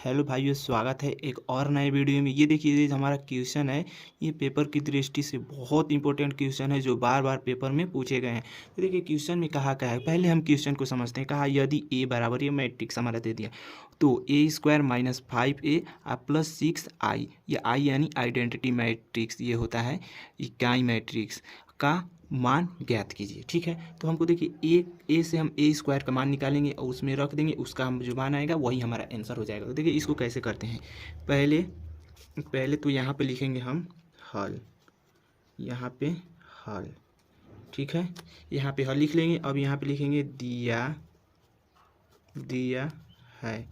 Hello भाइयों, स्वागत है एक और नए वीडियो में। ये देखिए, ये हमारा क्वेश्चन है। ये पेपर की दृष्टि से बहुत इंपॉर्टेंट क्वेश्चन है जो बार बार पेपर में पूछे गए हैं। तो देखिए क्वेश्चन में कहा क्या है, पहले हम क्वेश्चन को समझते हैं। कहा यदि ए बराबर, ये मैट्रिक्स हमारा दे दिया, तो ए square minus 5a plus 6i, ये आई यानी आइडेंटिटी मैट्रिक्स ये होता है, इकाई मैट्रिक्स का मान ज्ञात कीजिए। ठीक है, तो हमको देखिए ए से हम ए स्क्वायर का मान निकालेंगे और उसमें रख देंगे, उसका हम जो मान आएगा वही हमारा आंसर हो जाएगा। तो देखिए इसको कैसे करते हैं। पहले पहले तो यहाँ पे लिखेंगे हम हल, यहाँ पे हल। ठीक है, यहाँ पे हल लिख लेंगे। अब यहाँ पे लिखेंगे दिया है,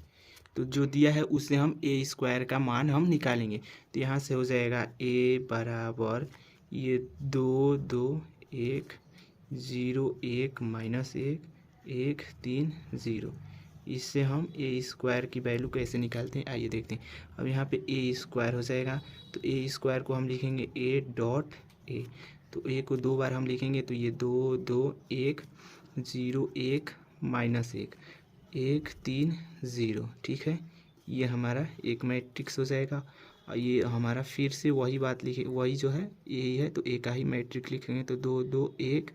तो जो दिया है उससे हम ए स्क्वायर का मान हम निकालेंगे। तो यहाँ से हो जाएगा ए बराबर ये 2 2 1 0 1 माइनस 1 1 3 0। इससे हम ए स्क्वायर की वैल्यू कैसे निकालते हैं, आइए देखते हैं। अब यहाँ पे ए स्क्वायर हो जाएगा, तो ए स्क्वायर को हम लिखेंगे ए डॉट ए। तो ए को 2 बार हम लिखेंगे, तो ये 2 2 1 0 1 माइनस 1 1 3 0। ठीक है, ये हमारा एक मैट्रिक्स हो जाएगा। और ये हमारा फिर से वही बात लिखे, वही जो है यही है, तो एक ही मैट्रिक्स लिखेंगे। तो 2 2 1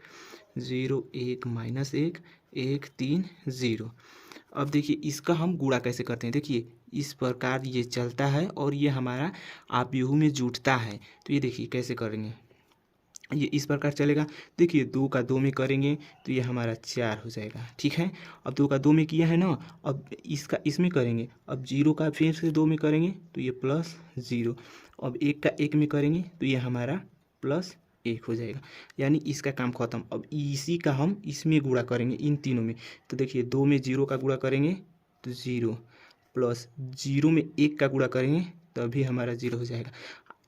0 1 माइनस 1 1 3 0। अब देखिए इसका हम गुणा कैसे करते हैं। देखिए इस प्रकार ये चलता है और ये हमारा आपयू में जुटता है। तो ये देखिए कैसे करेंगे, ये इस प्रकार चलेगा। देखिए 2 का 2 में करेंगे तो ये हमारा 4 हो जाएगा। ठीक है, अब 2 का 2 में किया है ना, अब इसका इसमें करेंगे। अब 0 का फिर से 2 में करेंगे तो ये प्लस 0। अब 1 का 1 में करेंगे तो ये हमारा प्लस 1 हो जाएगा, यानी इसका काम खत्म। अब इसी का हम इसमें गुणा करेंगे, इन तीनों में। तो देखिए 2 में 0 का गुणा करेंगे तो 0, प्लस 0 में 1 का गुणा करेंगे तभी हमारा 0 हो जाएगा।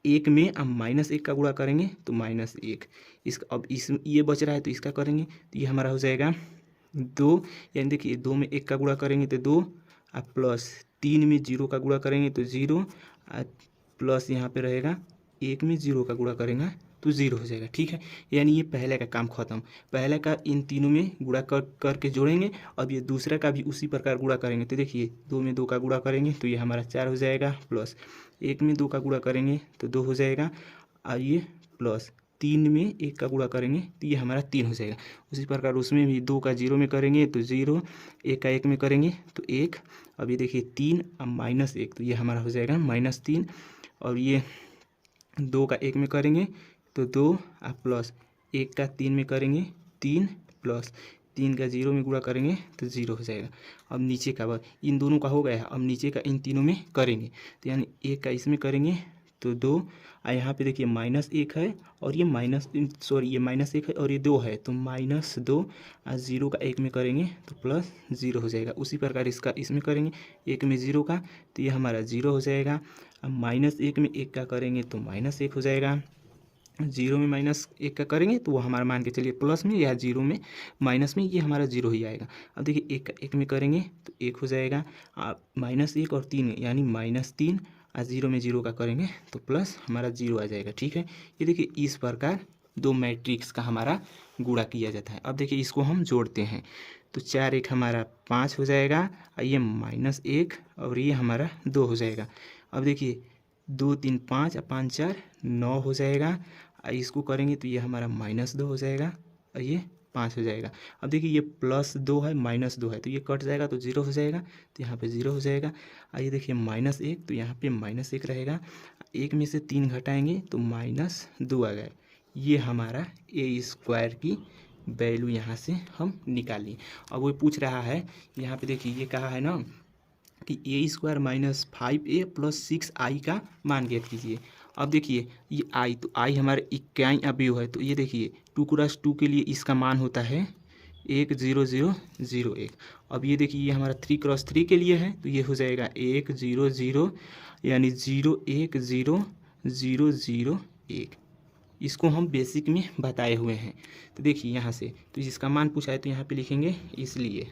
1 में हम माइनस 1 का गुणा करेंगे तो माइनस 1। इसका अब इस ये बच रहा है तो इसका करेंगे, तो ये हमारा हो जाएगा 2। यानी देखिए 2 में 1 का गुणा करेंगे तो 2, और प्लस 3 में 0 का गुणा करेंगे तो 0, प्लस यहाँ पे रहेगा 1 में 0 का गुणा करेंगे तो 0 हो जाएगा। ठीक है, यानी ये पहले का काम खत्म। पहले का इन तीनों में गुणा करके जोड़ेंगे। अब ये दूसरा का भी उसी प्रकार गुणा करेंगे। तो देखिए 2 में 2 का गुणा करेंगे तो ये हमारा 4 हो जाएगा, प्लस 1 में 2 का गुणा करेंगे तो 2 हो जाएगा, और ये प्लस 3 में 1 का गुणा करेंगे तो ये हमारा 3 हो जाएगा। उसी प्रकार उसमें भी 2 का 0 में करेंगे तो 0, 1 का 1 में करेंगे तो 1। अब ये देखिए 3 अब माइनस 1, तो ये हमारा हो जाएगा -3। और ये 2 का 1 में करेंगे तो 2, और प्लस 1 का 3 में करेंगे 3, प्लस 3 का 0 में गुणा करेंगे तो 0 हो जाएगा। अब नीचे का इन दोनों का हो गया है, अब नीचे का इन तीनों में करेंगे। तो यानी 1 का इसमें करेंगे तो 2, और यहाँ पे देखिए -1 है और ये ये -1 है और ये 2 है, तो -2, और 0 का 1 में करेंगे तो प्लस 0 हो जाएगा। उसी प्रकार इसका इसमें करेंगे 1 में 0 का, तो ये हमारा 0 हो जाएगा। अब -1 में 1 का करेंगे तो -1 हो जाएगा। 0 में -1 का करेंगे तो वो हमारा मान के चलिए प्लस में, या 0 में माइनस में, ये हमारा 0 ही आएगा। अब देखिए 1 का 1 में करेंगे तो 1 हो जाएगा, -1 और 3 यानी -3, और 0 में 0 का करेंगे तो प्लस हमारा 0 आ जाएगा। ठीक है, ये देखिए इस प्रकार दो मैट्रिक्स का हमारा गुणा किया जाता है। अब देखिए इसको हम जोड़ते हैं, तो 4 1 हमारा 5 हो जाएगा, और ये -1 और ये हमारा 2 हो जाएगा। अब देखिए 2 3 5 और 5 4 9 हो जाएगा, और इसको करेंगे तो ये हमारा -2 हो जाएगा, और ये 5 हो जाएगा। अब देखिए ये +2 है -2 है, तो ये कट जाएगा तो 0 हो जाएगा, तो यहाँ पे 0 हो जाएगा। और ये देखिए -1, तो यहाँ पे -1 रहेगा। 1 में से 3 घटाएंगे तो -2 आ गया। ये हमारा ए स्क्वायर की वैल्यू यहाँ से हम निकालिए। अब वो पूछ रहा है यहाँ पे, देखिए ये कहा है ना कि ए square minus 5a plus 6i का मान ज्ञात कीजिए। अब देखिए ये आई, तो आई हमारे इक्याई अवयव है, तो ये देखिए 2 के लिए इसका मान होता है 1 0 0 0 1। अब ये देखिए ये हमारा 3x3 के लिए है, तो ये हो जाएगा 1 0 0, यानी 0 1 0 0 0 1। इसको हम बेसिक में बताए हुए हैं। तो देखिए यहाँ से, तो इसका मान पूछा है तो यहाँ पे लिखेंगे, इसलिए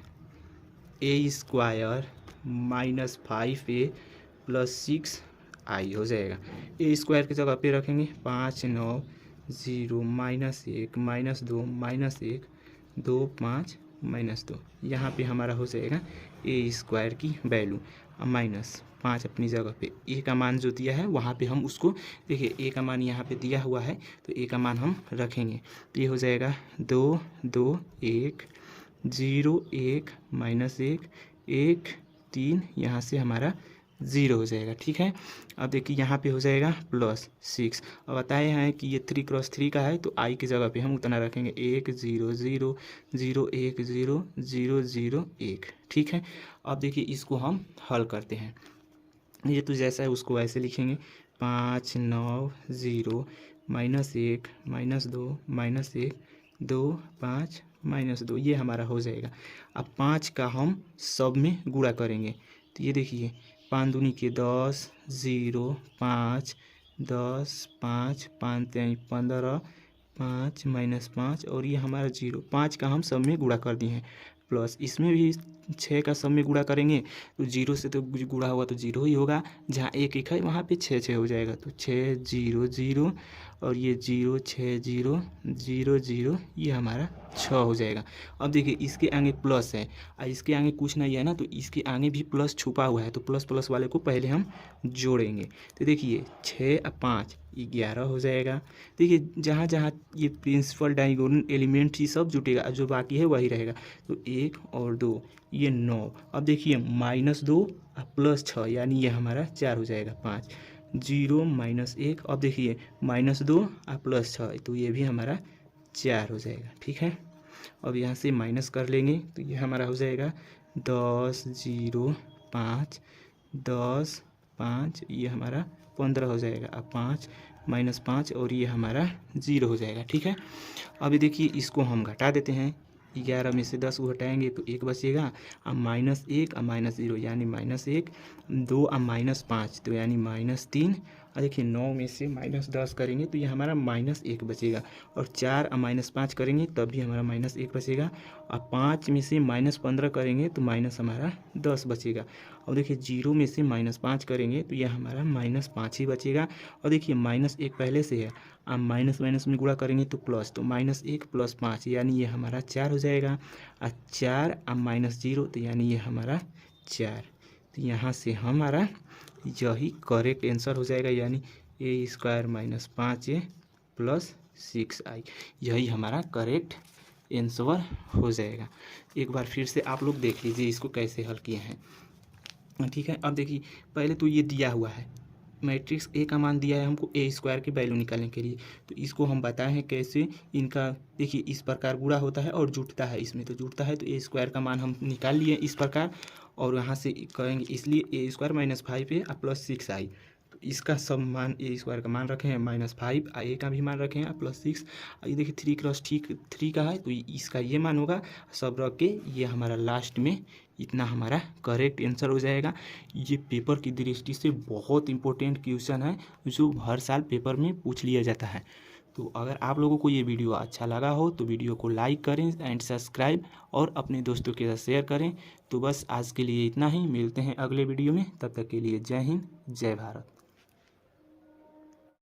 ए स्क्वायर -5a प्लस 6i हो जाएगा। ए स्क्वायर की जगह पे रखेंगे 5 9 0 -1 -2 -1 2 5 -2, यहाँ पे हमारा हो जाएगा ए स्क्वायर की वैल्यू माइनस 5 अपनी जगह पे ए का मान जो दिया है वहाँ पे हम उसको देखिए ए का मान यहाँ पे दिया हुआ है तो ए का मान हम रखेंगे। तो ये हो जाएगा 2 2 1 0 1 माइनस 1 1 3 यहाँ से हमारा 0 हो जाएगा। ठीक है, अब देखिए यहाँ पे हो जाएगा +6। अब बताए हैं कि ये 3 क्रॉस 3 का है तो आई की जगह पे हम उतना रखेंगे 1 0 0 0 1 0 0 0 1। ठीक है, अब देखिए इसको हम हल करते हैं। ये तो जैसा है उसको वैसे लिखेंगे 5 9 0 -1 -2 -1 2 5 -2 ये हमारा हो जाएगा। अब 5 का हम सब में गुणा करेंगे तो ये देखिए 5 दूनी के 10 0 5 10 5 5 3 15 5 -5 और ये हमारा 0 5 का हम सब में गुणा कर दिए हैं प्लस इसमें भी 6 का सब में गुणा करेंगे तो 0 से तो गुणा होगा तो 0 ही होगा, जहाँ 1 1 है वहाँ पे 6 6 हो जाएगा तो 6 0 0 और ये 0 6 0 0 0 ये हमारा 6 हो जाएगा। अब देखिए इसके आगे प्लस है और इसके आगे कुछ नहीं है ना तो इसके आगे भी प्लस छुपा हुआ है तो प्लस प्लस वाले को पहले हम जोड़ेंगे। तो देखिए 6 और 5 11 हो जाएगा। देखिए जहाँ जहाँ ये प्रिंसिपल डायगोनल एलिमेंट ही सब जुटेगा, जो बाकी है वही रहेगा। तो 1 और 2 ये 9। अब देखिए -2 और +6 यानी ये हमारा 4 हो जाएगा 5 0 -1। अब देखिए -2 और +6 तो ये भी हमारा 4 हो जाएगा। ठीक है, अब यहाँ से माइनस कर लेंगे तो ये हमारा हो जाएगा 10 0 5 10 5 ये हमारा 15 हो जाएगा। अब 5 -5 और ये हमारा 0 हो जाएगा। ठीक है, अभी देखिए इसको हम घटा देते हैं। 11 में से 10 को घटाएंगे तो 1 बचेगा। अब -1 और -0 यानी -1 2 और -5 तो यानी -3 और देखिए 9 में से -10 करेंगे तो ये हमारा -1 बचेगा और 4 और -5 करेंगे तब भी हमारा -1 बचेगा और 5 में से -15 करेंगे तो माइनस हमारा 10 बचेगा। और देखिए 0 में से -5 करेंगे तो यह हमारा -5 ही बचेगा। और देखिए -1 पहले से है, अब माइनस माइनस में गुणा करेंगे तो प्लस, तो -1 + 5 यानी ये हमारा 4 हो जाएगा और 4 और -0 तो यानी ये हमारा 4। तो यहाँ से हमारा यही करेक्ट आंसर हो जाएगा यानी a² - 5a + 6i यही हमारा करेक्ट आंसर हो जाएगा। एक बार फिर से आप लोग देख लीजिए इसको कैसे हल किए हैं। ठीक है, अब देखिए पहले तो ये दिया हुआ है मैट्रिक्स ए का मान दिया है हमको a² की वैल्यू निकालने के लिए, तो इसको हम बताए हैं कैसे इनका। देखिए इस प्रकार गुणा होता है और जुटता है, इसमें तो जुटता है तो a² का मान हम निकाल लिए इस प्रकार और यहाँ से करेंगे इसलिए a² - 5a + 6i। तो इसका सब मान a² का मान रखे हैं -5 और a का भी मान रखे हैं +6। ये देखिए 3 क्रॉस 3 का है तो इसका ये मान होगा, सब रख के ये हमारा लास्ट में इतना हमारा करेक्ट आंसर हो जाएगा। ये पेपर की दृष्टि से बहुत इंपॉर्टेंट क्वेश्चन है जो हर साल पेपर में पूछ लिया जाता है। तो अगर आप लोगों को ये वीडियो अच्छा लगा हो तो वीडियो को लाइक करें एंड सब्सक्राइब और अपने दोस्तों के साथ शेयर करें। तो बस आज के लिए इतना ही, मिलते हैं अगले वीडियो में, तब तक के लिए जय हिंद जय भारत।